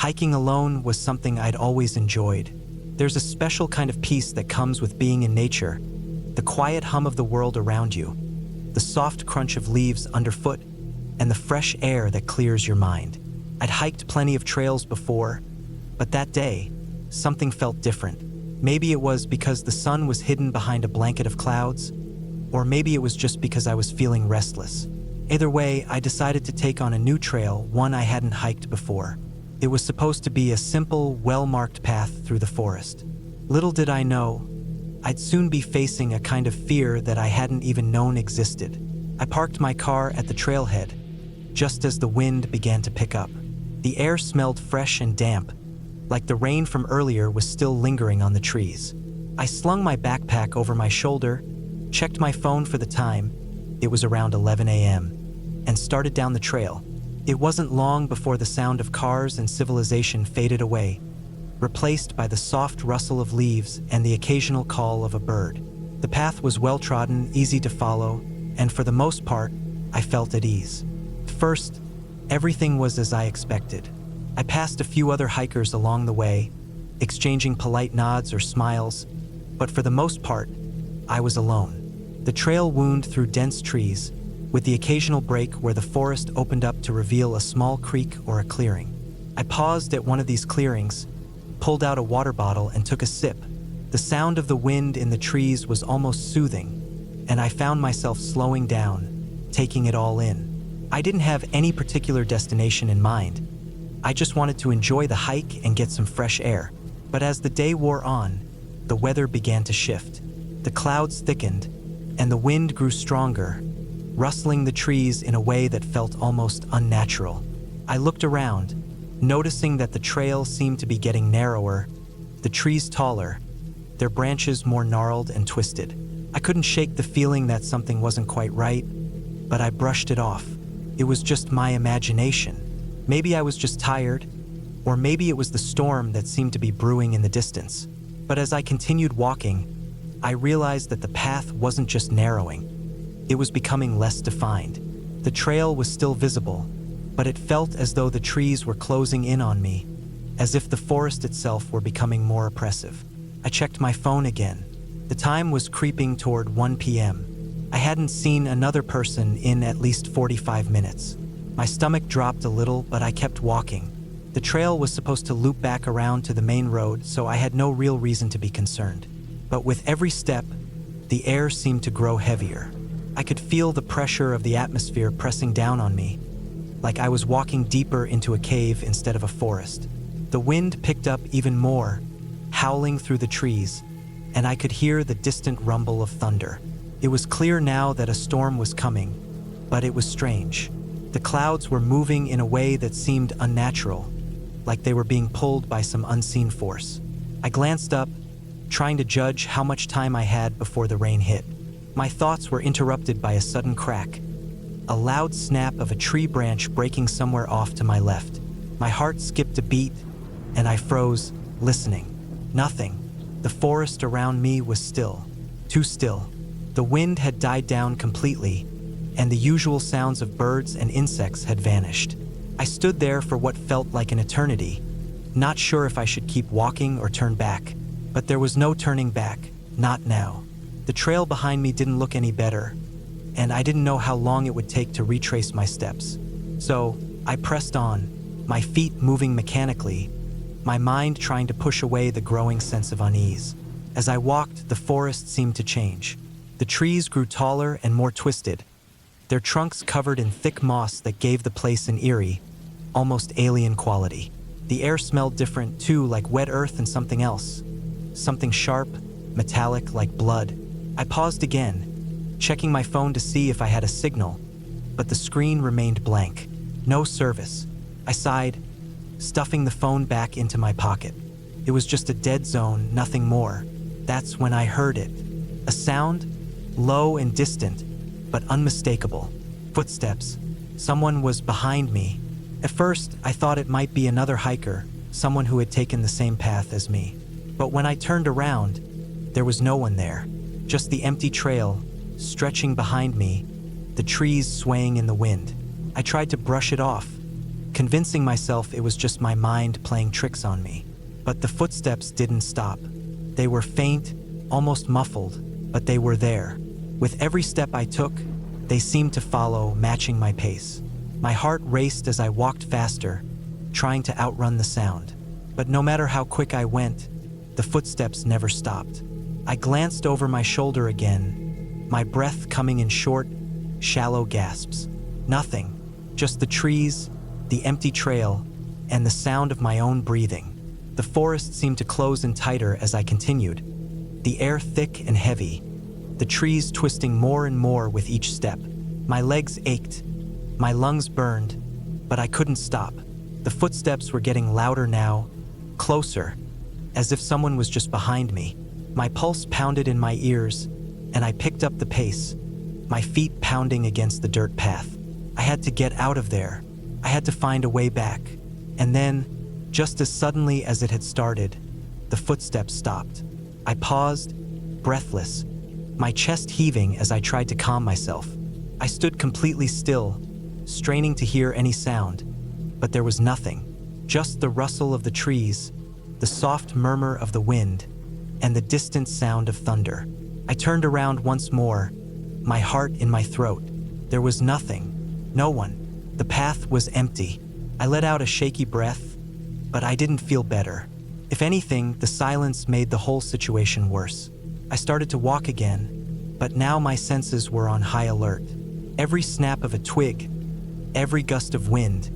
Hiking alone was something I'd always enjoyed. There's a special kind of peace that comes with being in nature, the quiet hum of the world around you, the soft crunch of leaves underfoot, and the fresh air that clears your mind. I'd hiked plenty of trails before, but that day, something felt different. Maybe it was because the sun was hidden behind a blanket of clouds, or maybe it was just because I was feeling restless. Either way, I decided to take on a new trail, one I hadn't hiked before. It was supposed to be a simple, well-marked path through the forest. Little did I know, I'd soon be facing a kind of fear that I hadn't even known existed. I parked my car at the trailhead, just as the wind began to pick up. The air smelled fresh and damp, like the rain from earlier was still lingering on the trees. I slung my backpack over my shoulder, checked my phone for the time, it was around 11 a.m., and started down the trail. It wasn't long before the sound of cars and civilization faded away, replaced by the soft rustle of leaves and the occasional call of a bird. The path was well-trodden, easy to follow, and for the most part, I felt at ease. First, everything was as I expected. I passed a few other hikers along the way, exchanging polite nods or smiles, but for the most part, I was alone. The trail wound through dense trees, with the occasional break where the forest opened up to reveal a small creek or a clearing. I paused at one of these clearings, pulled out a water bottle and took a sip. The sound of the wind in the trees was almost soothing, and I found myself slowing down, taking it all in. I didn't have any particular destination in mind. I just wanted to enjoy the hike and get some fresh air. But as the day wore on, the weather began to shift. The clouds thickened, and the wind grew stronger, rustling the trees in a way that felt almost unnatural. I looked around, noticing that the trail seemed to be getting narrower, the trees taller, their branches more gnarled and twisted. I couldn't shake the feeling that something wasn't quite right, but I brushed it off. It was just my imagination. Maybe I was just tired, or maybe it was the storm that seemed to be brewing in the distance. But as I continued walking, I realized that the path wasn't just narrowing. It was becoming less defined. The trail was still visible, but it felt as though the trees were closing in on me, as if the forest itself were becoming more oppressive. I checked my phone again. The time was creeping toward 1 p.m. I hadn't seen another person in at least 45 minutes. My stomach dropped a little, but I kept walking. The trail was supposed to loop back around to the main road, so I had no real reason to be concerned. But with every step, the air seemed to grow heavier. I could feel the pressure of the atmosphere pressing down on me, like I was walking deeper into a cave instead of a forest. The wind picked up even more, howling through the trees, and I could hear the distant rumble of thunder. It was clear now that a storm was coming, but it was strange. The clouds were moving in a way that seemed unnatural, like they were being pulled by some unseen force. I glanced up, trying to judge how much time I had before the rain hit. My thoughts were interrupted by a sudden crack, a loud snap of a tree branch breaking somewhere off to my left. My heart skipped a beat, and I froze, listening. Nothing. The forest around me was still. Too still. The wind had died down completely, and the usual sounds of birds and insects had vanished. I stood there for what felt like an eternity, not sure if I should keep walking or turn back. But there was no turning back, not now. The trail behind me didn't look any better, and I didn't know how long it would take to retrace my steps. So I pressed on, my feet moving mechanically, my mind trying to push away the growing sense of unease. As I walked, the forest seemed to change. The trees grew taller and more twisted, their trunks covered in thick moss that gave the place an eerie, almost alien quality. The air smelled different too, like wet earth and something else. Something sharp, metallic, like blood. I paused again, checking my phone to see if I had a signal, but the screen remained blank. No service. I sighed, stuffing the phone back into my pocket. It was just a dead zone, nothing more. That's when I heard it. A sound, low and distant, but unmistakable. Footsteps. Someone was behind me. At first, I thought it might be another hiker, someone who had taken the same path as me. But when I turned around, there was no one there. Just the empty trail, stretching behind me, the trees swaying in the wind. I tried to brush it off, convincing myself it was just my mind playing tricks on me. But the footsteps didn't stop. They were faint, almost muffled, but they were there. With every step I took, they seemed to follow, matching my pace. My heart raced as I walked faster, trying to outrun the sound. But no matter how quick I went, the footsteps never stopped. I glanced over my shoulder again, my breath coming in short, shallow gasps. Nothing, just the trees, the empty trail, and the sound of my own breathing. The forest seemed to close in tighter as I continued, the air thick and heavy, the trees twisting more and more with each step. My legs ached, my lungs burned, but I couldn't stop. The footsteps were getting louder now, closer, as if someone was just behind me. My pulse pounded in my ears, and I picked up the pace, my feet pounding against the dirt path. I had to get out of there. I had to find a way back. And then, just as suddenly as it had started, the footsteps stopped. I paused, breathless, my chest heaving as I tried to calm myself. I stood completely still, straining to hear any sound, but there was nothing. Just the rustle of the trees, the soft murmur of the wind, and the distant sound of thunder. I turned around once more, my heart in my throat. There was nothing, no one. The path was empty. I let out a shaky breath, but I didn't feel better. If anything, the silence made the whole situation worse. I started to walk again, but now my senses were on high alert. Every snap of a twig, every gust of wind,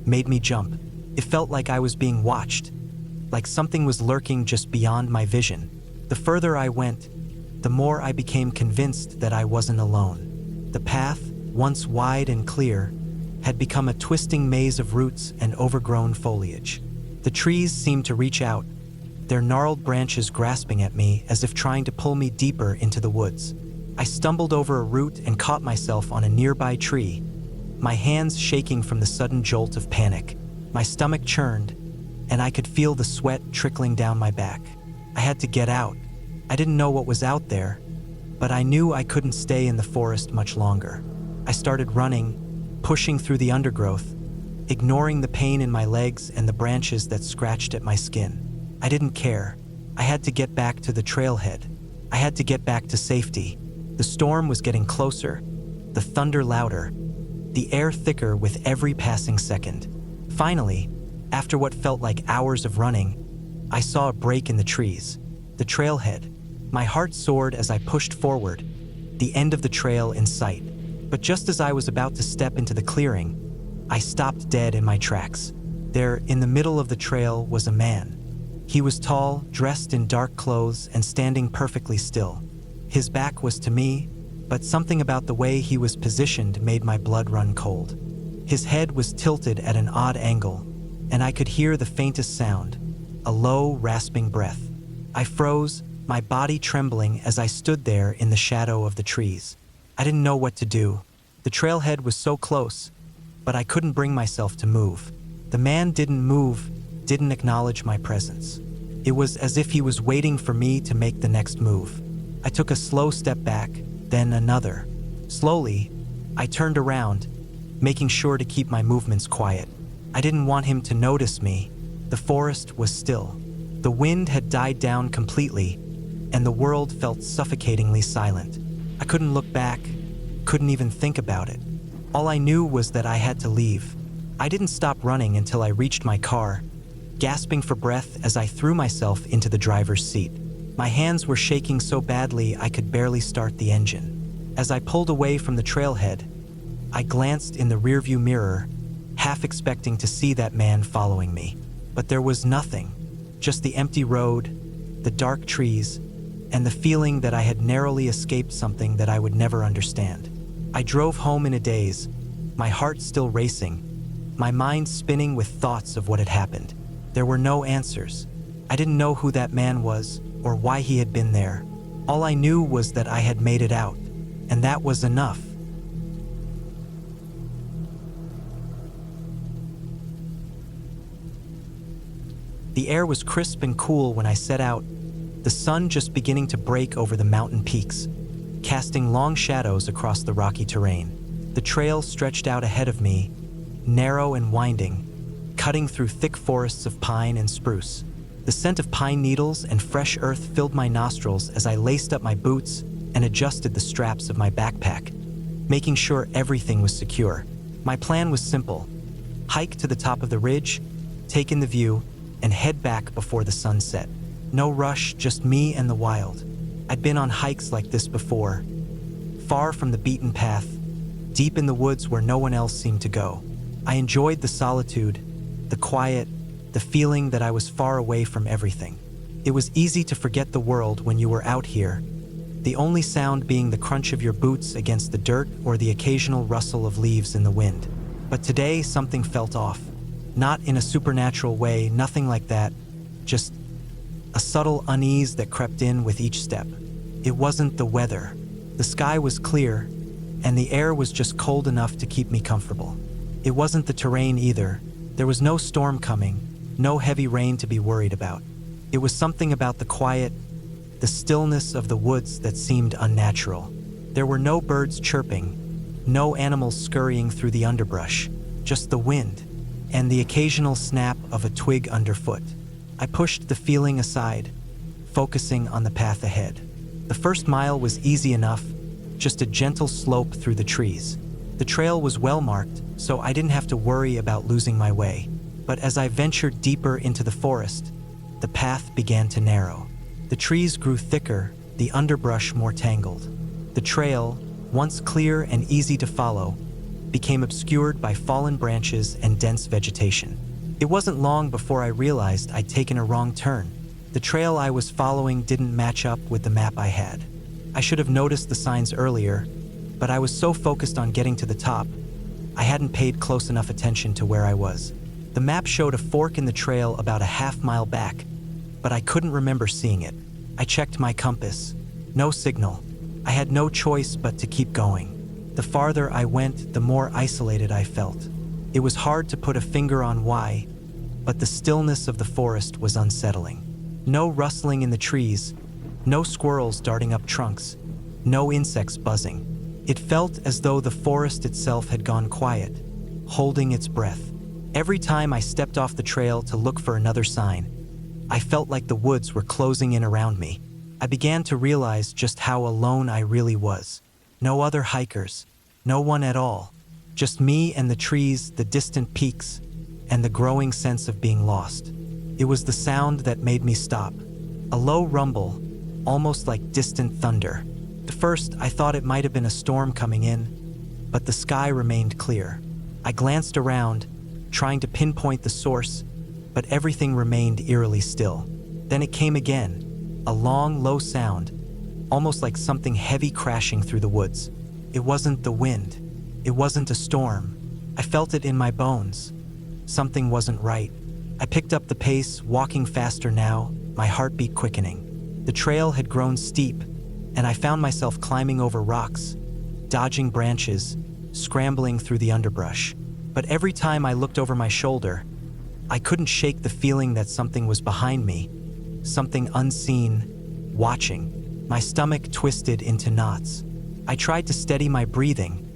made me jump. It felt like I was being watched, like something was lurking just beyond my vision. The further I went, the more I became convinced that I wasn't alone. The path, once wide and clear, had become a twisting maze of roots and overgrown foliage. The trees seemed to reach out, their gnarled branches grasping at me as if trying to pull me deeper into the woods. I stumbled over a root and caught myself on a nearby tree, my hands shaking from the sudden jolt of panic. My stomach churned, and I could feel the sweat trickling down my back. I had to get out. I didn't know what was out there, but I knew I couldn't stay in the forest much longer. I started running, pushing through the undergrowth, ignoring the pain in my legs and the branches that scratched at my skin. I didn't care. I had to get back to the trailhead. I had to get back to safety. The storm was getting closer, the thunder louder, the air thicker with every passing second. Finally, after what felt like hours of running, I saw a break in the trees, the trailhead. My heart soared as I pushed forward, the end of the trail in sight. But just as I was about to step into the clearing, I stopped dead in my tracks. There, in the middle of the trail, was a man. He was tall, dressed in dark clothes, and standing perfectly still. His back was to me, but something about the way he was positioned made my blood run cold. His head was tilted at an odd angle, and I could hear the faintest sound, a low, rasping breath. I froze, my body trembling as I stood there in the shadow of the trees. I didn't know what to do. The trailhead was so close, but I couldn't bring myself to move. The man didn't move, didn't acknowledge my presence. It was as if he was waiting for me to make the next move. I took a slow step back, then another. Slowly, I turned around, making sure to keep my movements quiet. I didn't want him to notice me. The forest was still. The wind had died down completely, and the world felt suffocatingly silent. I couldn't look back, couldn't even think about it. All I knew was that I had to leave. I didn't stop running until I reached my car, gasping for breath as I threw myself into the driver's seat. My hands were shaking so badly I could barely start the engine. As I pulled away from the trailhead, I glanced in the rearview mirror, half expecting to see that man following me. But there was nothing, just the empty road, the dark trees, and the feeling that I had narrowly escaped something that I would never understand. I drove home in a daze, my heart still racing, my mind spinning with thoughts of what had happened. There were no answers. I didn't know who that man was or why he had been there. All I knew was that I had made it out, and that was enough. The air was crisp and cool when I set out, the sun just beginning to break over the mountain peaks, casting long shadows across the rocky terrain. The trail stretched out ahead of me, narrow and winding, cutting through thick forests of pine and spruce. The scent of pine needles and fresh earth filled my nostrils as I laced up my boots and adjusted the straps of my backpack, making sure everything was secure. My plan was simple: hike to the top of the ridge, take in the view, and head back before the sun set. No rush, just me and the wild. I'd been on hikes like this before, far from the beaten path, deep in the woods where no one else seemed to go. I enjoyed the solitude, the quiet, the feeling that I was far away from everything. It was easy to forget the world when you were out here, the only sound being the crunch of your boots against the dirt or the occasional rustle of leaves in the wind. But today, something felt off. Not in a supernatural way, nothing like that, just a subtle unease that crept in with each step. It wasn't the weather. The sky was clear, and the air was just cold enough to keep me comfortable. It wasn't the terrain either. There was no storm coming, no heavy rain to be worried about. It was something about the quiet, the stillness of the woods that seemed unnatural. There were no birds chirping, no animals scurrying through the underbrush, just the wind and the occasional snap of a twig underfoot. I pushed the feeling aside, focusing on the path ahead. The first mile was easy enough, just a gentle slope through the trees. The trail was well marked, so I didn't have to worry about losing my way. But as I ventured deeper into the forest, the path began to narrow. The trees grew thicker, the underbrush more tangled. The trail, once clear and easy to follow, became obscured by fallen branches and dense vegetation. It wasn't long before I realized I'd taken a wrong turn. The trail I was following didn't match up with the map I had. I should have noticed the signs earlier, but I was so focused on getting to the top, I hadn't paid close enough attention to where I was. The map showed a fork in the trail about a half-mile back, but I couldn't remember seeing it. I checked my compass. No signal. I had no choice but to keep going. The farther I went, the more isolated I felt. It was hard to put a finger on why, but the stillness of the forest was unsettling. No rustling in the trees, no squirrels darting up trunks, no insects buzzing. It felt as though the forest itself had gone quiet, holding its breath. Every time I stepped off the trail to look for another sign, I felt like the woods were closing in around me. I began to realize just how alone I really was. No other hikers, no one at all. Just me and the trees, the distant peaks, and the growing sense of being lost. It was the sound that made me stop. A low rumble, almost like distant thunder. At first, I thought it might have been a storm coming in, but the sky remained clear. I glanced around, trying to pinpoint the source, but everything remained eerily still. Then it came again, a long, low sound, almost like something heavy crashing through the woods. It wasn't the wind. It wasn't a storm. I felt it in my bones. Something wasn't right. I picked up the pace, walking faster now, my heartbeat quickening. The trail had grown steep, and I found myself climbing over rocks, dodging branches, scrambling through the underbrush. But every time I looked over my shoulder, I couldn't shake the feeling that something was behind me, something unseen, watching. My stomach twisted into knots. I tried to steady my breathing,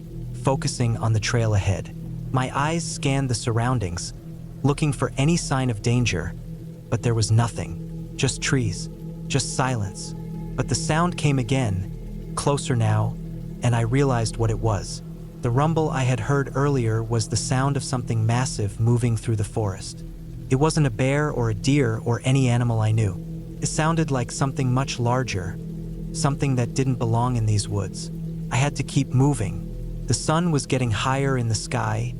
focusing on the trail ahead. My eyes scanned the surroundings, looking for any sign of danger, but there was nothing. Just trees, just silence. But the sound came again, closer now, and I realized what it was. The rumble I had heard earlier was the sound of something massive moving through the forest. It wasn't a bear or a deer or any animal I knew. It sounded like something much larger, something that didn't belong in these woods. I had to keep moving. The sun was getting higher in the sky,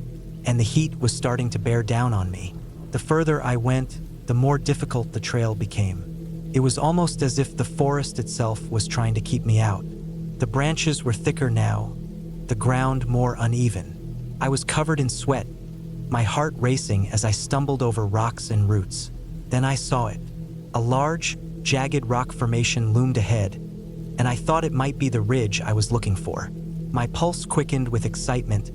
and the heat was starting to bear down on me. The further I went, the more difficult the trail became. It was almost as if the forest itself was trying to keep me out. The branches were thicker now, the ground more uneven. I was covered in sweat, my heart racing as I stumbled over rocks and roots. Then I saw it. A large, jagged rock formation loomed ahead, and I thought it might be the ridge I was looking for. My pulse quickened with excitement,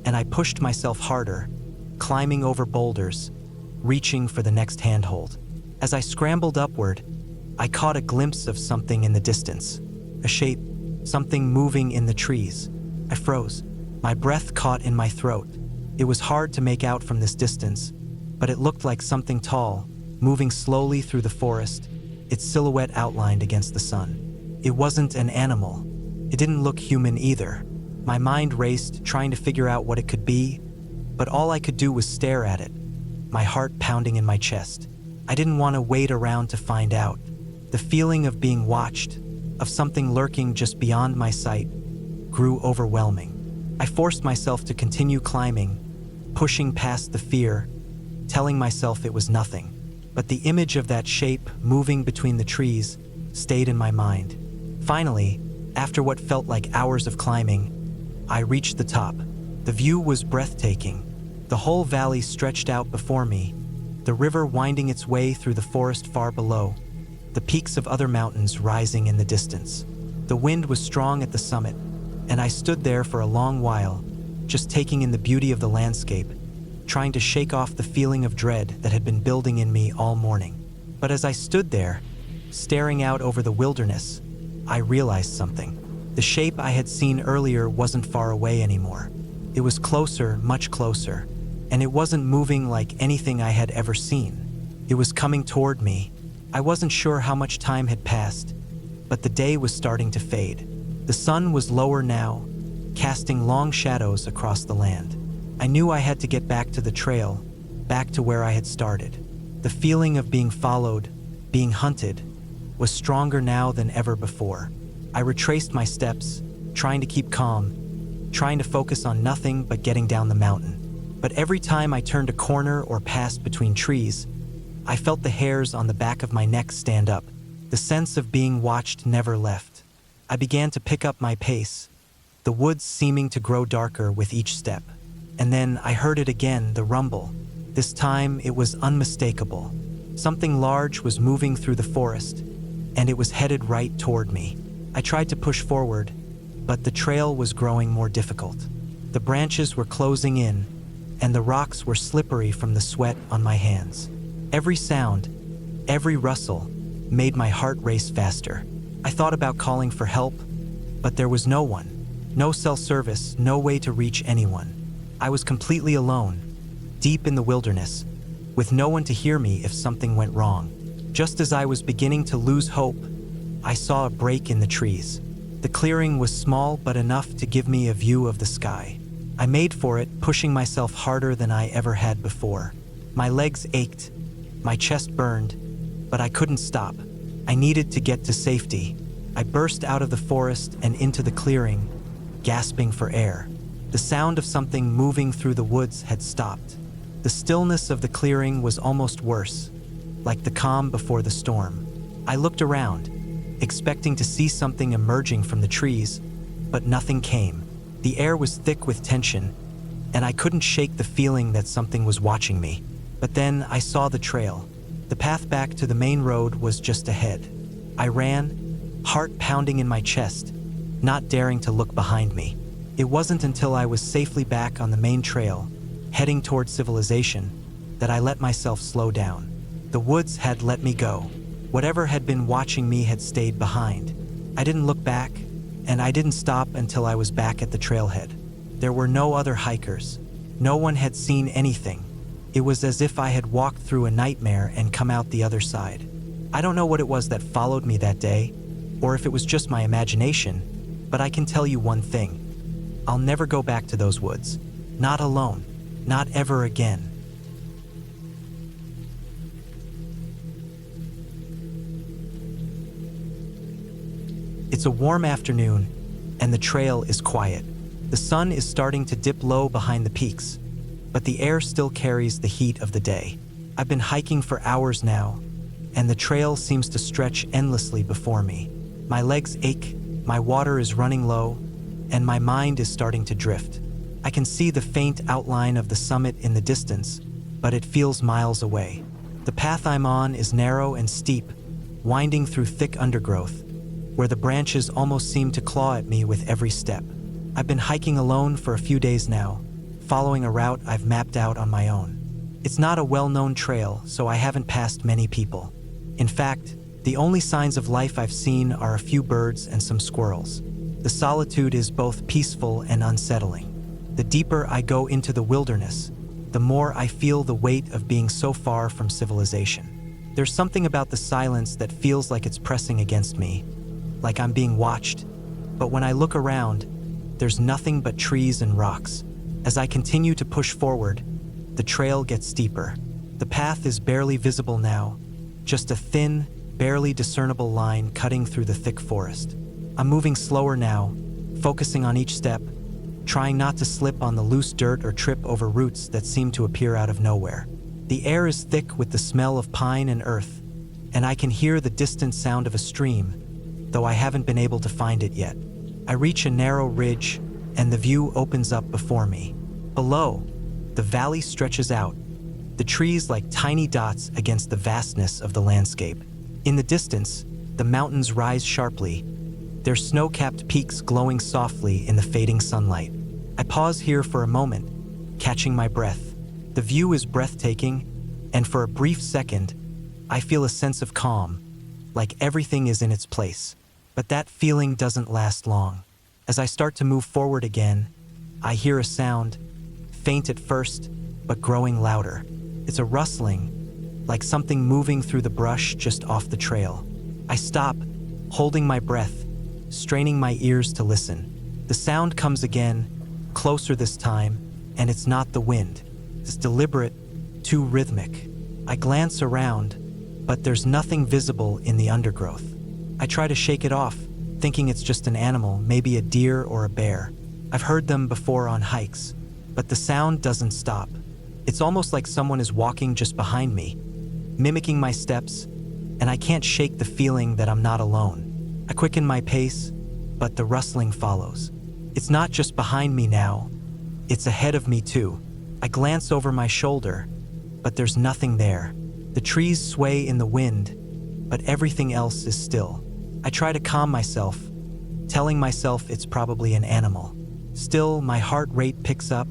and I pushed myself harder, climbing over boulders, reaching for the next handhold. As I scrambled upward, I caught a glimpse of something in the distance, a shape, something moving in the trees. I froze, my breath caught in my throat. It was hard to make out from this distance, but it looked like something tall, moving slowly through the forest, its silhouette outlined against the sun. It wasn't an animal. It didn't look human either. My mind raced, trying to figure out what it could be, but all I could do was stare at it, my heart pounding in my chest. I didn't want to wait around to find out. The feeling of being watched, of something lurking just beyond my sight, grew overwhelming. I forced myself to continue climbing, pushing past the fear, telling myself it was nothing. But the image of that shape moving between the trees stayed in my mind. Finally, after what felt like hours of climbing, I reached the top. The view was breathtaking. The whole valley stretched out before me, the river winding its way through the forest far below, the peaks of other mountains rising in the distance. The wind was strong at the summit, and I stood there for a long while, just taking in the beauty of the landscape, trying to shake off the feeling of dread that had been building in me all morning. But as I stood there, staring out over the wilderness, I realized something. The shape I had seen earlier wasn't far away anymore. It was closer, much closer, and it wasn't moving like anything I had ever seen. It was coming toward me. I wasn't sure how much time had passed, but the day was starting to fade. The sun was lower now, casting long shadows across the land. I knew I had to get back to the trail, back to where I had started. The feeling of being followed, being hunted, was stronger now than ever before. I retraced my steps, trying to keep calm, trying to focus on nothing but getting down the mountain. But every time I turned a corner or passed between trees, I felt the hairs on the back of my neck stand up. The sense of being watched never left. I began to pick up my pace, the woods seeming to grow darker with each step. And then I heard it again, the rumble. This time it was unmistakable. Something large was moving through the forest, and it was headed right toward me. I tried to push forward, but the trail was growing more difficult. The branches were closing in, and the rocks were slippery from the sweat on my hands. Every sound, every rustle, made my heart race faster. I thought about calling for help, but there was no one. No cell service, no way to reach anyone. I was completely alone, deep in the wilderness, with no one to hear me if something went wrong. Just as I was beginning to lose hope, I saw a break in the trees. The clearing was small but enough to give me a view of the sky. I made for it, pushing myself harder than I ever had before. My legs ached, my chest burned, but I couldn't stop. I needed to get to safety. I burst out of the forest and into the clearing, gasping for air. The sound of something moving through the woods had stopped. The stillness of the clearing was almost worse, like the calm before the storm. I looked around, expecting to see something emerging from the trees, but nothing came. The air was thick with tension, and I couldn't shake the feeling that something was watching me. But then I saw the trail. The path back to the main road was just ahead. I ran, heart pounding in my chest, not daring to look behind me. It wasn't until I was safely back on the main trail, heading toward civilization, that I let myself slow down. The woods had let me go. Whatever had been watching me had stayed behind. I didn't look back, and I didn't stop until I was back at the trailhead. There were no other hikers. No one had seen anything. It was as if I had walked through a nightmare and come out the other side. I don't know what it was that followed me that day, or if it was just my imagination, but I can tell you one thing. I'll never go back to those woods. Not alone. Not ever again. It's a warm afternoon, and the trail is quiet. The sun is starting to dip low behind the peaks, but the air still carries the heat of the day. I've been hiking for hours now, and the trail seems to stretch endlessly before me. My legs ache, my water is running low, and my mind is starting to drift. I can see the faint outline of the summit in the distance, but it feels miles away. The path I'm on is narrow and steep, winding through thick undergrowth, where the branches almost seem to claw at me with every step. I've been hiking alone for a few days now, following a route I've mapped out on my own. It's not a well-known trail, so I haven't passed many people. In fact, the only signs of life I've seen are a few birds and some squirrels. The solitude is both peaceful and unsettling. The deeper I go into the wilderness, the more I feel the weight of being so far from civilization. There's something about the silence that feels like it's pressing against me, like I'm being watched. But when I look around, there's nothing but trees and rocks. As I continue to push forward, the trail gets steeper. The path is barely visible now, just a thin, barely discernible line cutting through the thick forest. I'm moving slower now, focusing on each step, trying not to slip on the loose dirt or trip over roots that seem to appear out of nowhere. The air is thick with the smell of pine and earth, and I can hear the distant sound of a stream, though I haven't been able to find it yet. I reach a narrow ridge, and the view opens up before me. Below, the valley stretches out, the trees like tiny dots against the vastness of the landscape. In the distance, the mountains rise sharply, their snow-capped peaks glowing softly in the fading sunlight. I pause here for a moment, catching my breath. The view is breathtaking, and for a brief second, I feel a sense of calm, like everything is in its place. But that feeling doesn't last long. As I start to move forward again, I hear a sound, faint at first, but growing louder. It's a rustling, like something moving through the brush just off the trail. I stop, holding my breath, straining my ears to listen. The sound comes again, closer this time, and it's not the wind. It's deliberate, too rhythmic. I glance around, but there's nothing visible in the undergrowth. I try to shake it off, thinking it's just an animal, maybe a deer or a bear. I've heard them before on hikes, but the sound doesn't stop. It's almost like someone is walking just behind me, mimicking my steps, and I can't shake the feeling that I'm not alone. I quicken my pace, but the rustling follows. It's not just behind me now, it's ahead of me too. I glance over my shoulder, but there's nothing there. The trees sway in the wind, but everything else is still. I try to calm myself, telling myself it's probably an animal. Still, my heart rate picks up,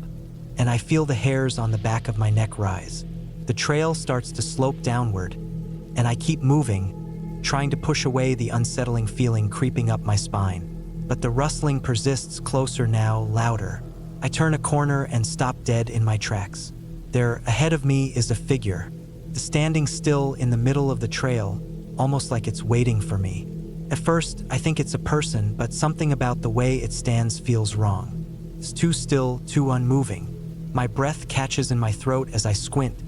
and I feel the hairs on the back of my neck rise. The trail starts to slope downward, and I keep moving, trying to push away the unsettling feeling creeping up my spine. But the rustling persists closer now, louder. I turn a corner and stop dead in my tracks. There, ahead of me, is a figure, standing still in the middle of the trail, almost like it's waiting for me. At first, I think it's a person, but something about the way it stands feels wrong. It's too still, too unmoving. My breath catches in my throat as I squint,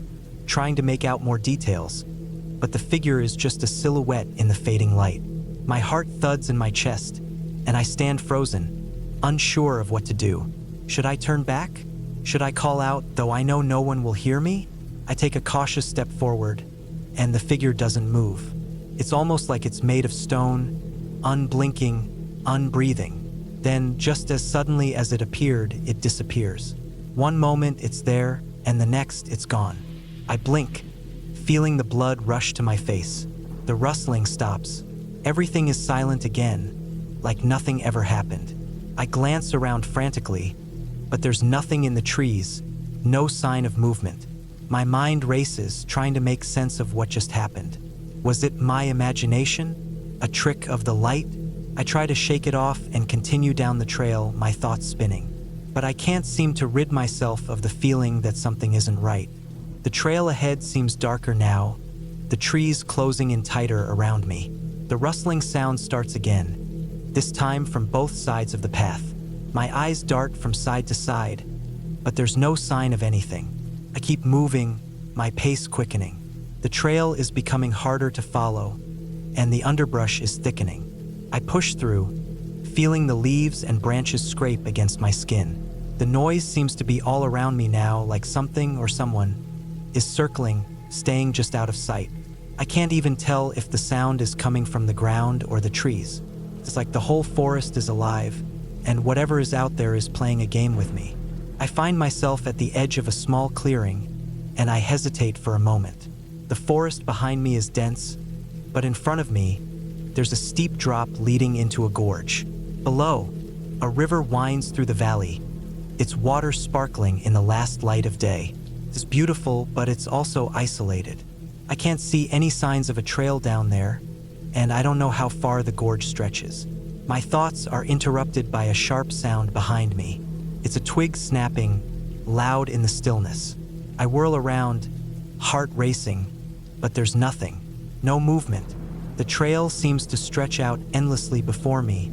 trying to make out more details, but the figure is just a silhouette in the fading light. My heart thuds in my chest, and I stand frozen, unsure of what to do. Should I turn back? Should I call out, though I know no one will hear me? I take a cautious step forward, and the figure doesn't move. It's almost like it's made of stone, unblinking, unbreathing. Then, just as suddenly as it appeared, it disappears. One moment it's there, and the next it's gone. I blink, feeling the blood rush to my face. The rustling stops. Everything is silent again, like nothing ever happened. I glance around frantically, but there's nothing in the trees, no sign of movement. My mind races, trying to make sense of what just happened. Was it my imagination? A trick of the light? I try to shake it off and continue down the trail, my thoughts spinning. But I can't seem to rid myself of the feeling that something isn't right. The trail ahead seems darker now, the trees closing in tighter around me. The rustling sound starts again, this time from both sides of the path. My eyes dart from side to side, but there's no sign of anything. I keep moving, my pace quickening. The trail is becoming harder to follow, and the underbrush is thickening. I push through, feeling the leaves and branches scrape against my skin. The noise seems to be all around me now, like something or someone is circling, staying just out of sight. I can't even tell if the sound is coming from the ground or the trees. It's like the whole forest is alive, and whatever is out there is playing a game with me. I find myself at the edge of a small clearing, and I hesitate for a moment. The forest behind me is dense, but in front of me, there's a steep drop leading into a gorge. Below, a river winds through the valley, its water sparkling in the last light of day. It's beautiful, but it's also isolated. I can't see any signs of a trail down there, and I don't know how far the gorge stretches. My thoughts are interrupted by a sharp sound behind me. It's a twig snapping, loud in the stillness. I whirl around, heart racing, but there's nothing. No movement. The trail seems to stretch out endlessly before me,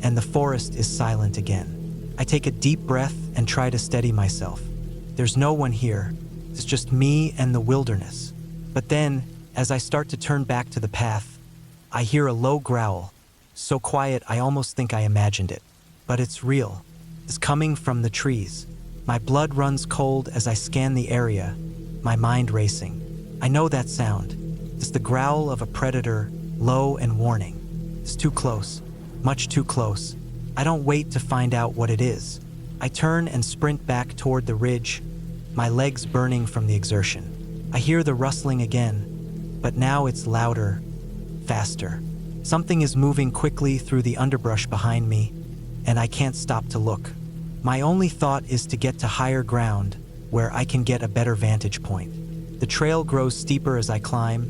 and the forest is silent again. I take a deep breath and try to steady myself. There's no one here. It's just me and the wilderness. But then, as I start to turn back to the path, I hear a low growl, so quiet I almost think I imagined it. But it's real. It's coming from the trees. My blood runs cold as I scan the area, my mind racing. I know that sound. It's the growl of a predator, low and warning. It's too close, much too close. I don't wait to find out what it is. I turn and sprint back toward the ridge, my legs burning from the exertion. I hear the rustling again, but now it's louder, faster. Something is moving quickly through the underbrush behind me, and I can't stop to look. My only thought is to get to higher ground, where I can get a better vantage point. The trail grows steeper as I climb,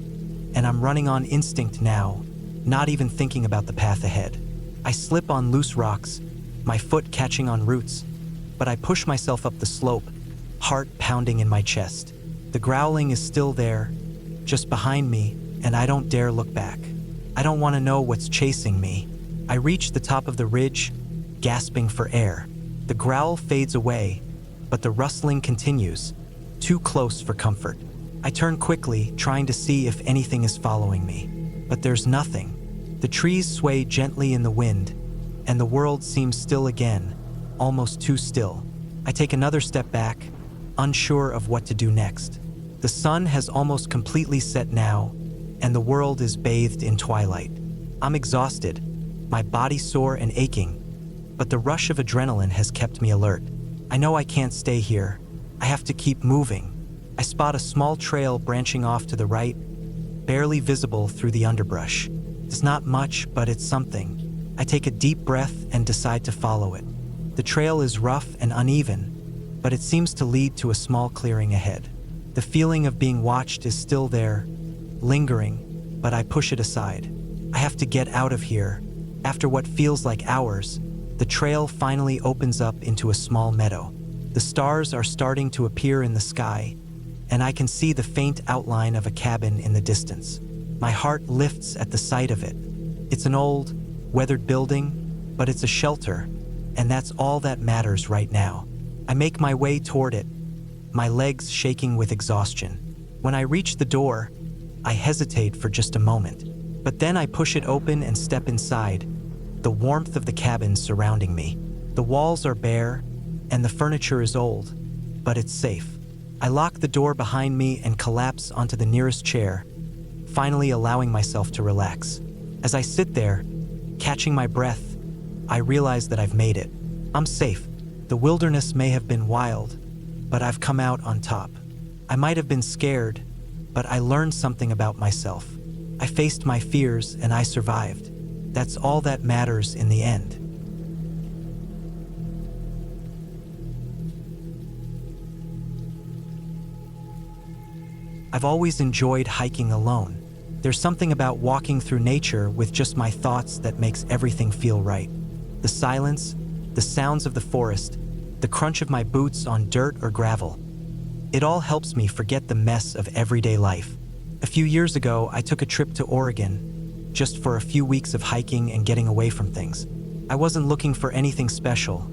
and I'm running on instinct now, not even thinking about the path ahead. I slip on loose rocks, my foot catching on roots, but I push myself up the slope, heart pounding in my chest. The growling is still there, just behind me, and I don't dare look back. I don't want to know what's chasing me. I reach the top of the ridge, gasping for air. The growl fades away, but the rustling continues, too close for comfort. I turn quickly, trying to see if anything is following me, but there's nothing. The trees sway gently in the wind, and the world seems still again, almost too still. I take another step back, unsure of what to do next. The sun has almost completely set now, and the world is bathed in twilight. I'm exhausted, my body sore and aching, but the rush of adrenaline has kept me alert. I know I can't stay here. I have to keep moving. I spot a small trail branching off to the right, barely visible through the underbrush. It's not much, but it's something. I take a deep breath and decide to follow it. The trail is rough and uneven, but it seems to lead to a small clearing ahead. The feeling of being watched is still there, lingering, but I push it aside. I have to get out of here. After what feels like hours, the trail finally opens up into a small meadow. The stars are starting to appear in the sky, and I can see the faint outline of a cabin in the distance. My heart lifts at the sight of it. It's an old, weathered building, but it's a shelter, and that's all that matters right now. I make my way toward it, my legs shaking with exhaustion. When I reach the door, I hesitate for just a moment, but then I push it open and step inside, the warmth of the cabin surrounding me. The walls are bare, and the furniture is old, but it's safe. I lock the door behind me and collapse onto the nearest chair, finally allowing myself to relax. As I sit there, catching my breath, I realize that I've made it. I'm safe. The wilderness may have been wild, but I've come out on top. I might have been scared, but I learned something about myself. I faced my fears and I survived. That's all that matters in the end. I've always enjoyed hiking alone. There's something about walking through nature with just my thoughts that makes everything feel right. The silence, the sounds of the forest, the crunch of my boots on dirt or gravel. It all helps me forget the mess of everyday life. A few years ago, I took a trip to Oregon, just for a few weeks of hiking and getting away from things. I wasn't looking for anything special,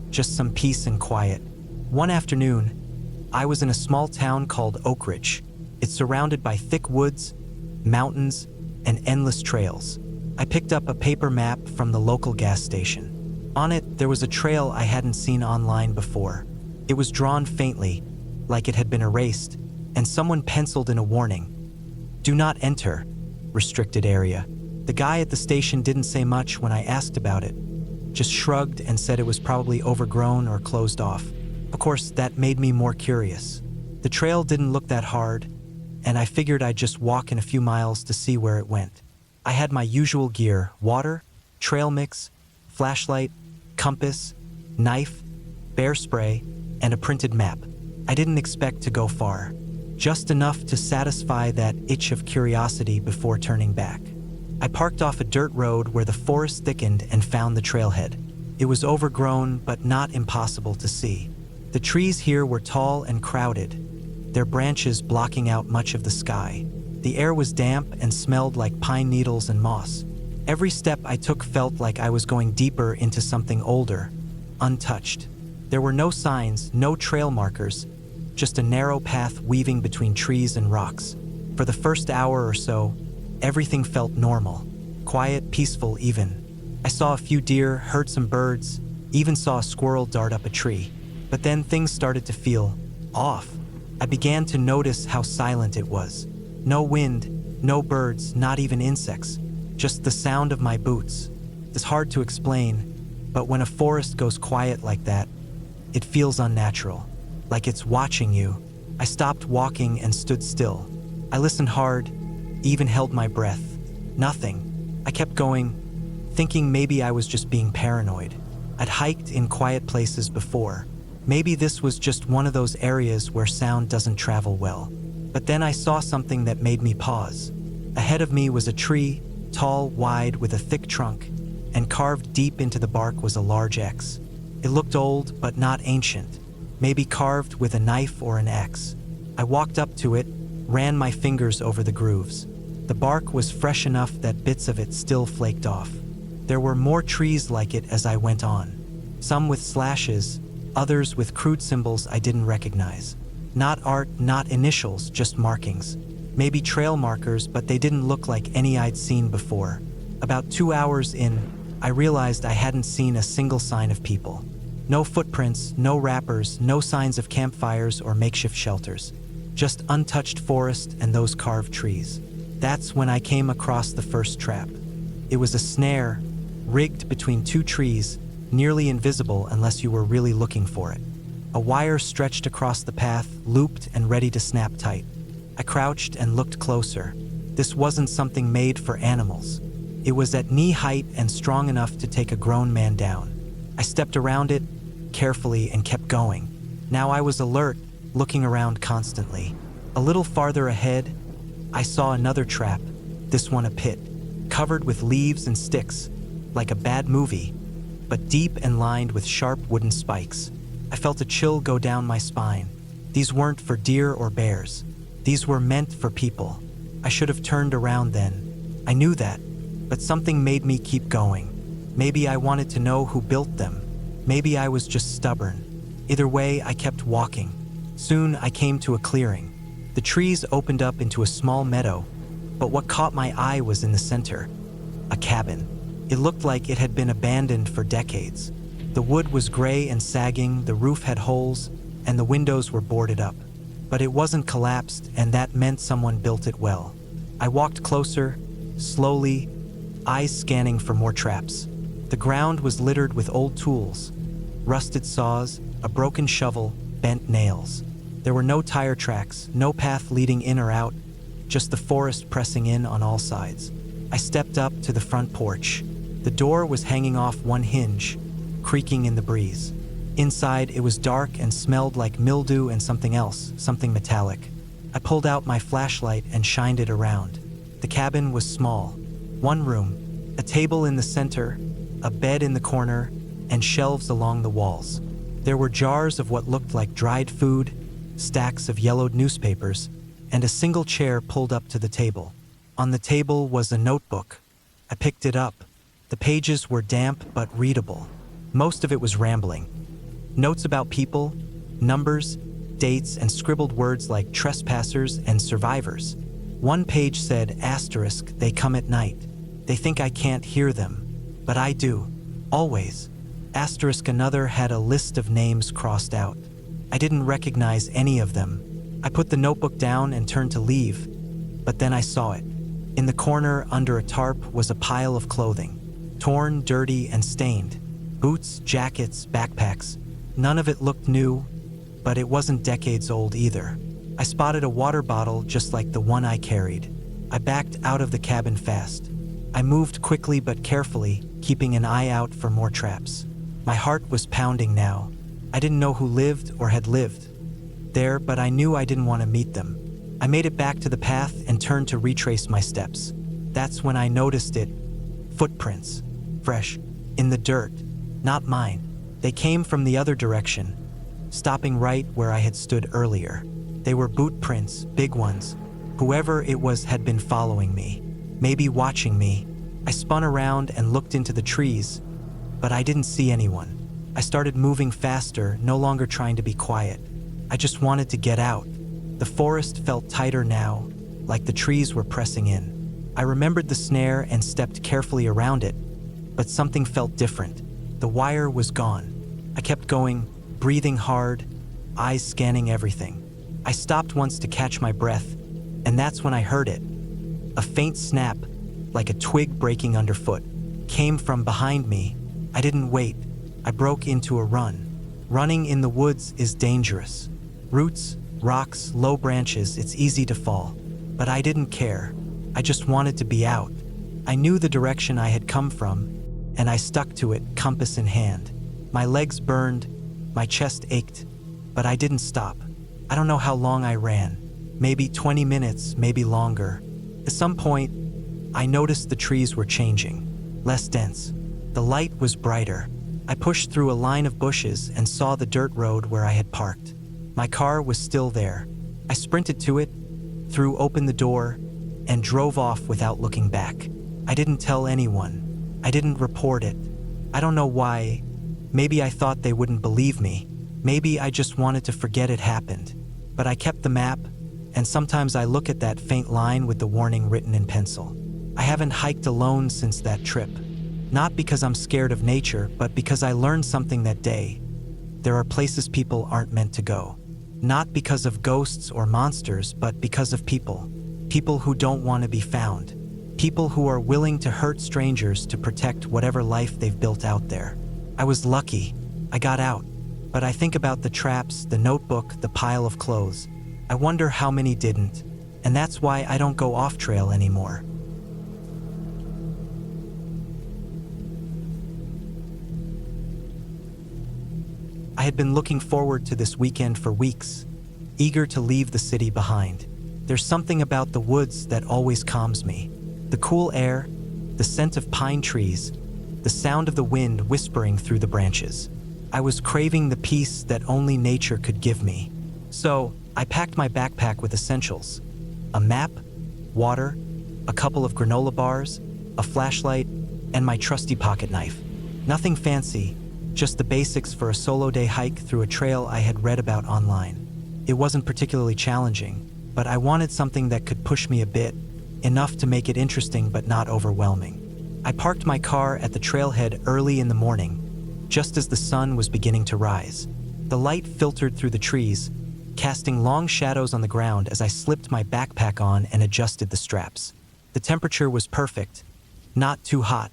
just some peace and quiet. One afternoon, I was in a small town called Oak Ridge. It's surrounded by thick woods, mountains, and endless trails. I picked up a paper map from the local gas station. On it, there was a trail I hadn't seen online before. It was drawn faintly, like it had been erased, and someone penciled in a warning. "Do not enter, restricted area." The guy at the station didn't say much when I asked about it, just shrugged and said it was probably overgrown or closed off. Of course, that made me more curious. The trail didn't look that hard, and I figured I'd just walk in a few miles to see where it went. I had my usual gear: water, trail mix, flashlight, compass, knife, bear spray, and a printed map. I didn't expect to go far, just enough to satisfy that itch of curiosity before turning back. I parked off a dirt road where the forest thickened and found the trailhead. It was overgrown but not impossible to see. The trees here were tall and crowded, their branches blocking out much of the sky. The air was damp and smelled like pine needles and moss. Every step I took felt like I was going deeper into something older, untouched. There were no signs, no trail markers, just a narrow path weaving between trees and rocks. For the first hour or so, everything felt normal, quiet, peaceful even. I saw a few deer, heard some birds, even saw a squirrel dart up a tree. But then things started to feel off. I began to notice how silent it was. No wind, no birds, not even insects, just the sound of my boots. It's hard to explain, but when a forest goes quiet like that, it feels unnatural, like it's watching you. I stopped walking and stood still. I listened hard, even held my breath. Nothing. I kept going, thinking maybe I was just being paranoid. I'd hiked in quiet places before. Maybe this was just one of those areas where sound doesn't travel well. But then I saw something that made me pause. Ahead of me was a tree, tall, wide, with a thick trunk, and carved deep into the bark was a large X. It looked old, but not ancient, maybe carved with a knife or an axe. I walked up to it, ran my fingers over the grooves. The bark was fresh enough that bits of it still flaked off. There were more trees like it as I went on, some with slashes, others with crude symbols I didn't recognize. Not art, not initials, just markings. Maybe trail markers, but they didn't look like any I'd seen before. About 2 hours in, I realized I hadn't seen a single sign of people. No footprints, no wrappers, no signs of campfires or makeshift shelters. Just untouched forest and those carved trees. That's when I came across the first trap. It was a snare, rigged between two trees, nearly invisible unless you were really looking for it. A wire stretched across the path, looped and ready to snap tight. I crouched and looked closer. This wasn't something made for animals. It was at knee height and strong enough to take a grown man down. I stepped around it carefully and kept going. Now I was alert, looking around constantly. A little farther ahead, I saw another trap, this one a pit, covered with leaves and sticks, like a bad movie, but deep and lined with sharp wooden spikes. I felt a chill go down my spine. These weren't for deer or bears. These were meant for people. I should have turned around then. I knew that, but something made me keep going. Maybe I wanted to know who built them. Maybe I was just stubborn. Either way, I kept walking. Soon I came to a clearing. The trees opened up into a small meadow, but what caught my eye was in the center, a cabin. It looked like it had been abandoned for decades. The wood was gray and sagging, the roof had holes, and the windows were boarded up. But it wasn't collapsed, and that meant someone built it well. I walked closer, slowly, eyes scanning for more traps. The ground was littered with old tools, rusted saws, a broken shovel, bent nails. There were no tire tracks, no path leading in or out, just the forest pressing in on all sides. I stepped up to the front porch. The door was hanging off one hinge, creaking in the breeze. Inside, it was dark and smelled like mildew and something else, something metallic. I pulled out my flashlight and shined it around. The cabin was small. One room, a table in the center, a bed in the corner, and shelves along the walls. There were jars of what looked like dried food, stacks of yellowed newspapers, and a single chair pulled up to the table. On the table was a notebook. I picked it up. The pages were damp but readable. Most of it was rambling. Notes about people, numbers, dates, and scribbled words like trespassers and survivors. One page said, asterisk, they come at night. They think I can't hear them, but I do, always. Asterisk another had a list of names crossed out. I didn't recognize any of them. I put the notebook down and turned to leave, but then I saw it. In the corner, under a tarp, was a pile of clothing. Torn, dirty, and stained. Boots, jackets, backpacks. None of it looked new, but it wasn't decades old either. I spotted a water bottle just like the one I carried. I backed out of the cabin fast. I moved quickly but carefully, keeping an eye out for more traps. My heart was pounding now. I didn't know who lived or had lived there, but I knew I didn't want to meet them. I made it back to the path and turned to retrace my steps. That's when I noticed it. Footprints. Fresh. In the dirt. not mine. They came from the other direction, stopping right where I had stood earlier. They were boot prints, big ones. Whoever it was had been following me, maybe watching me. I spun around and looked into the trees, but I didn't see anyone. I started moving faster, no longer trying to be quiet. I just wanted to get out. The forest felt tighter now, like the trees were pressing in. I remembered the snare and stepped carefully around it, but something felt different. The wire was gone. I kept going, breathing hard, eyes scanning everything. I stopped once to catch my breath, and that's when I heard it. A faint snap, like a twig breaking underfoot, came from behind me. I didn't wait. I broke into a run. Running in the woods is dangerous. Roots, rocks, low branches, it's easy to fall. But I didn't care. I just wanted to be out. I knew the direction I had come from, and I stuck to it, compass in hand. My legs burned, my chest ached, but I didn't stop. I don't know how long I ran. Maybe 20 minutes, maybe longer. At some point, I noticed the trees were changing, less dense. The light was brighter. I pushed through a line of bushes and saw the dirt road where I had parked. My car was still there. I sprinted to it, threw open the door, and drove off without looking back. I didn't tell anyone. I didn't report it. I don't know why. Maybe I thought they wouldn't believe me. Maybe I just wanted to forget it happened. But I kept the map, and sometimes I look at that faint line with the warning written in pencil. I haven't hiked alone since that trip. Not because I'm scared of nature, but because I learned something that day. There are places people aren't meant to go. Not because of ghosts or monsters, but because of people. People who don't want to be found. People who are willing to hurt strangers to protect whatever life they've built out there. I was lucky. I got out. But I think about the traps, the notebook, the pile of clothes. I wonder how many didn't. And that's why I don't go off trail anymore. I had been looking forward to this weekend for weeks, eager to leave the city behind. There's something about the woods that always calms me. The cool air, the scent of pine trees, the sound of the wind whispering through the branches. I was craving the peace that only nature could give me. So, I packed my backpack with essentials. A map, water, a couple of granola bars, a flashlight, and my trusty pocket knife. Nothing fancy, just the basics for a solo day hike through a trail I had read about online. It wasn't particularly challenging, but I wanted something that could push me a bit, enough to make it interesting but not overwhelming. I parked my car at the trailhead early in the morning, just as the sun was beginning to rise. The light filtered through the trees, casting long shadows on the ground as I slipped my backpack on and adjusted the straps. The temperature was perfect, not too hot,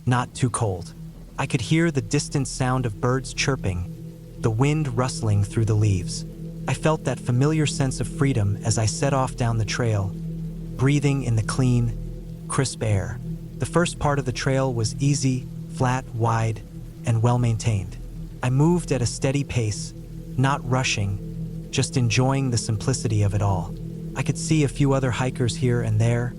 not too cold. I could hear the distant sound of birds chirping, the wind rustling through the leaves. I felt that familiar sense of freedom as I set off down the trail, breathing in the clean, crisp air. The first part of the trail was easy, flat, wide, and well-maintained. I moved at a steady pace, not rushing, just enjoying the simplicity of it all. I could see a few other hikers here and there,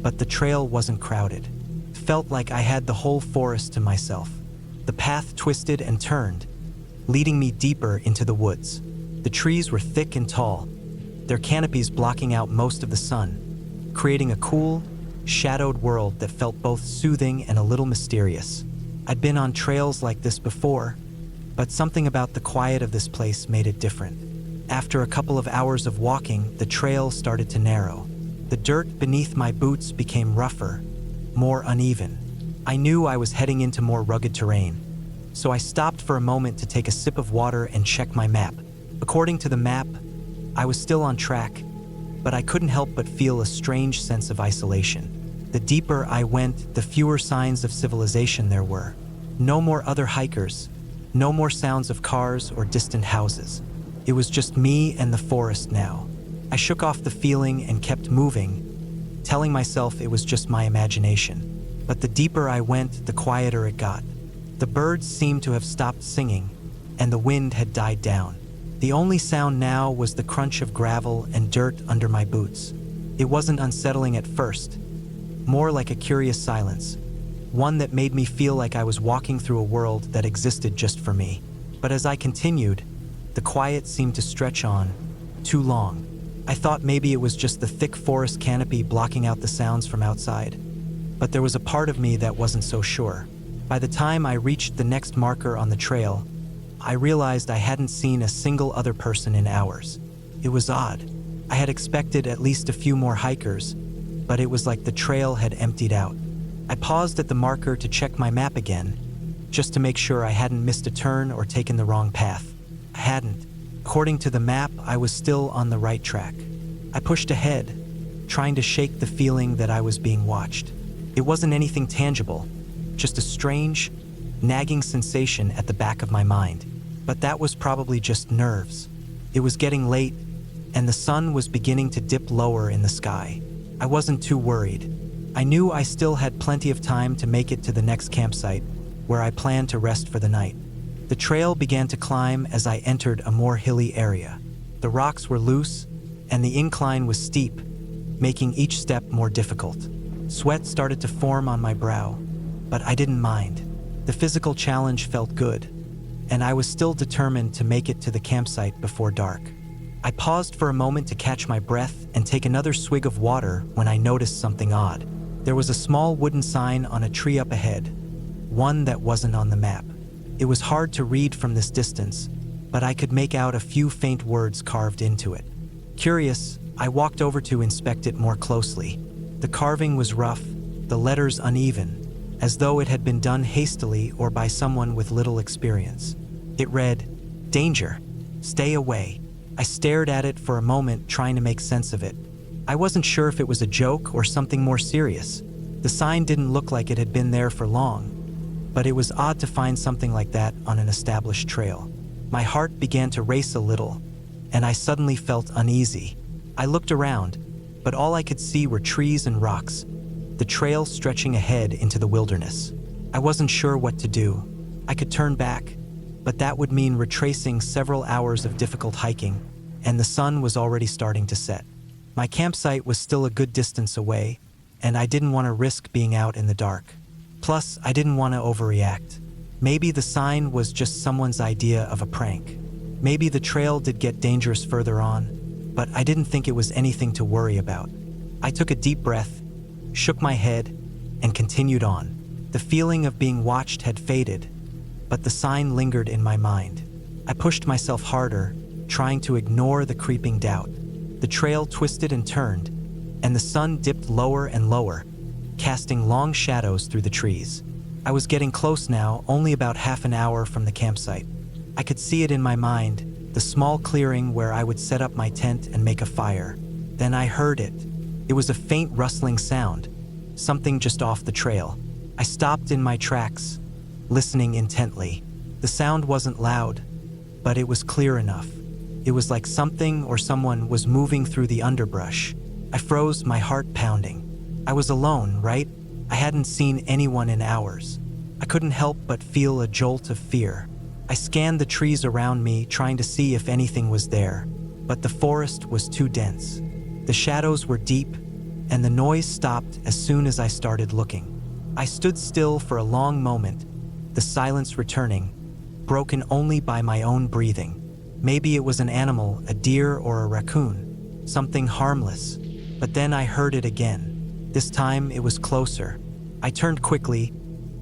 but the trail wasn't crowded. It felt like I had the whole forest to myself. The path twisted and turned, leading me deeper into the woods. The trees were thick and tall, their canopies blocking out most of the sun, creating a cool, shadowed world that felt both soothing and a little mysterious. I'd been on trails like this before, but something about the quiet of this place made it different. After a couple of hours of walking, the trail started to narrow. The dirt beneath my boots became rougher, more uneven. I knew I was heading into more rugged terrain, so I stopped for a moment to take a sip of water and check my map. According to the map, I was still on track, but I couldn't help but feel a strange sense of isolation. The deeper I went, the fewer signs of civilization there were. No more other hikers, no more sounds of cars or distant houses. It was just me and the forest now. I shook off the feeling and kept moving, telling myself it was just my imagination. But the deeper I went, the quieter it got. The birds seemed to have stopped singing, and the wind had died down. The only sound now was the crunch of gravel and dirt under my boots. It wasn't unsettling at first, more like a curious silence, one that made me feel like I was walking through a world that existed just for me. But as I continued, the quiet seemed to stretch on, too long. I thought maybe it was just the thick forest canopy blocking out the sounds from outside. But there was a part of me that wasn't so sure. By the time I reached the next marker on the trail, I realized I hadn't seen a single other person in hours. It was odd. I had expected at least a few more hikers, but it was like the trail had emptied out. I paused at the marker to check my map again, just to make sure I hadn't missed a turn or taken the wrong path. I hadn't. According to the map, I was still on the right track. I pushed ahead, trying to shake the feeling that I was being watched. It wasn't anything tangible, just a strange, nagging sensation at the back of my mind. But that was probably just nerves. It was getting late, and the sun was beginning to dip lower in the sky. I wasn't too worried. I knew I still had plenty of time to make it to the next campsite, where I planned to rest for the night. The trail began to climb as I entered a more hilly area. The rocks were loose, and the incline was steep, making each step more difficult. Sweat started to form on my brow, but I didn't mind. The physical challenge felt good, and I was still determined to make it to the campsite before dark. I paused for a moment to catch my breath and take another swig of water when I noticed something odd. There was a small wooden sign on a tree up ahead, one that wasn't on the map. It was hard to read from this distance, but I could make out a few faint words carved into it. Curious, I walked over to inspect it more closely. The carving was rough, the letters uneven, as though it had been done hastily or by someone with little experience. It read, "Danger, stay away." I stared at it for a moment, trying to make sense of it. I wasn't sure if it was a joke or something more serious. The sign didn't look like it had been there for long, but it was odd to find something like that on an established trail. My heart began to race a little, and I suddenly felt uneasy. I looked around, but all I could see were trees and rocks, the trail stretching ahead into the wilderness. I wasn't sure what to do. I could turn back, but that would mean retracing several hours of difficult hiking, and the sun was already starting to set. My campsite was still a good distance away, and I didn't want to risk being out in the dark. Plus, I didn't want to overreact. Maybe the sign was just someone's idea of a prank. Maybe the trail did get dangerous further on, but I didn't think it was anything to worry about. I took a deep breath, shook my head, and continued on. The feeling of being watched had faded, but the sign lingered in my mind. I pushed myself harder, trying to ignore the creeping doubt. The trail twisted and turned, and the sun dipped lower and lower, casting long shadows through the trees. I was getting close now, only about half an hour from the campsite. I could see it in my mind, the small clearing where I would set up my tent and make a fire. Then I heard it. It was a faint rustling sound, something just off the trail. I stopped in my tracks, listening intently. The sound wasn't loud, but it was clear enough. It was like something or someone was moving through the underbrush. I froze, my heart pounding. I was alone, right? I hadn't seen anyone in hours. I couldn't help but feel a jolt of fear. I scanned the trees around me, trying to see if anything was there, but the forest was too dense. The shadows were deep, and the noise stopped as soon as I started looking. I stood still for a long moment, the silence returning, broken only by my own breathing. Maybe it was an animal, a deer or a raccoon, something harmless. But then I heard it again. This time it was closer. I turned quickly,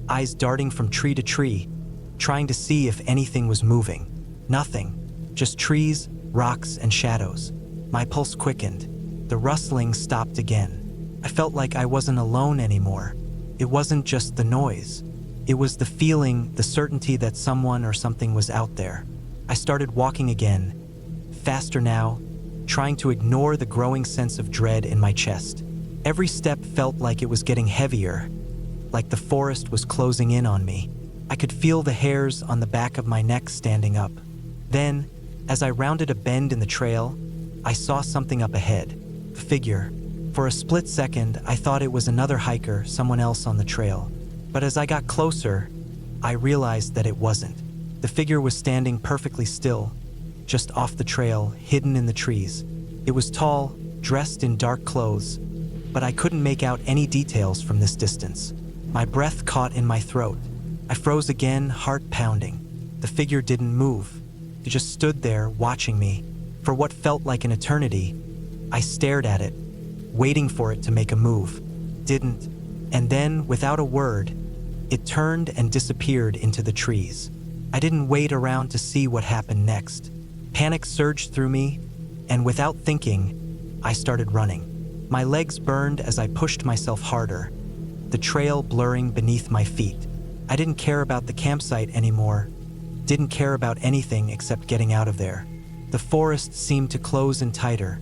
eyes darting from tree to tree, trying to see if anything was moving. Nothing, just trees, rocks, and shadows. My pulse quickened. The rustling stopped again. I felt like I wasn't alone anymore. It wasn't just the noise. It was the feeling, the certainty that someone or something was out there. I started walking again, faster now, trying to ignore the growing sense of dread in my chest. Every step felt like it was getting heavier, like the forest was closing in on me. I could feel the hairs on the back of my neck standing up. Then, as I rounded a bend in the trail, I saw something up ahead, a figure. For a split second, I thought it was another hiker, someone else on the trail. But as I got closer, I realized that it wasn't. The figure was standing perfectly still, just off the trail, hidden in the trees. It was tall, dressed in dark clothes, but I couldn't make out any details from this distance. My breath caught in my throat. I froze again, heart pounding. The figure didn't move. It just stood there, watching me. For what felt like an eternity, I stared at it, waiting for it to make a move. Didn't. And then, without a word, it turned and disappeared into the trees. I didn't wait around to see what happened next. Panic surged through me, and without thinking, I started running. My legs burned as I pushed myself harder, the trail blurring beneath my feet. I didn't care about the campsite anymore, didn't care about anything except getting out of there. The forest seemed to close in tighter,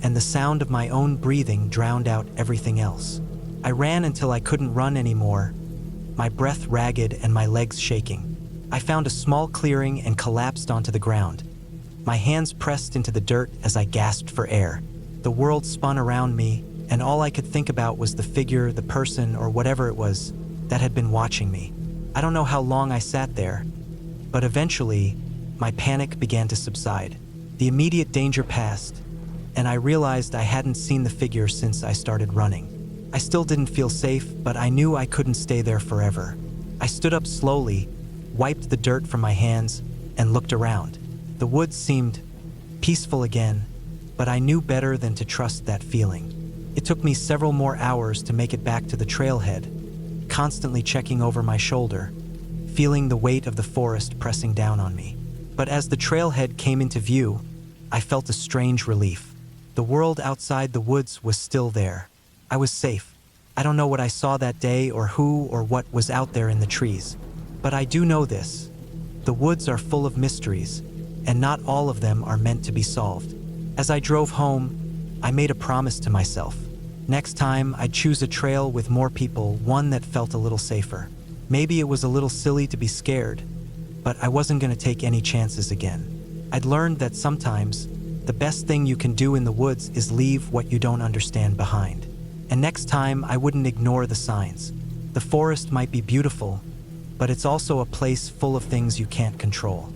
and the sound of my own breathing drowned out everything else. I ran until I couldn't run anymore, my breath ragged and my legs shaking. I found a small clearing and collapsed onto the ground. My hands pressed into the dirt as I gasped for air. The world spun around me, and all I could think about was the figure, the person, or whatever it was that had been watching me. I don't know how long I sat there, but eventually, my panic began to subside. The immediate danger passed, and I realized I hadn't seen the figure since I started running. I still didn't feel safe, but I knew I couldn't stay there forever. I stood up slowly, wiped the dirt from my hands, and looked around. The woods seemed peaceful again, but I knew better than to trust that feeling. It took me several more hours to make it back to the trailhead, constantly checking over my shoulder, feeling the weight of the forest pressing down on me. But as the trailhead came into view, I felt a strange relief. The world outside the woods was still there. I was safe. I don't know what I saw that day or who or what was out there in the trees, but I do know this. The woods are full of mysteries, and not all of them are meant to be solved. As I drove home, I made a promise to myself. Next time, I'd choose a trail with more people, one that felt a little safer. Maybe it was a little silly to be scared, but I wasn't going to take any chances again. I'd learned that sometimes, the best thing you can do in the woods is leave what you don't understand behind. And next time, I wouldn't ignore the signs. The forest might be beautiful, but it's also a place full of things you can't control.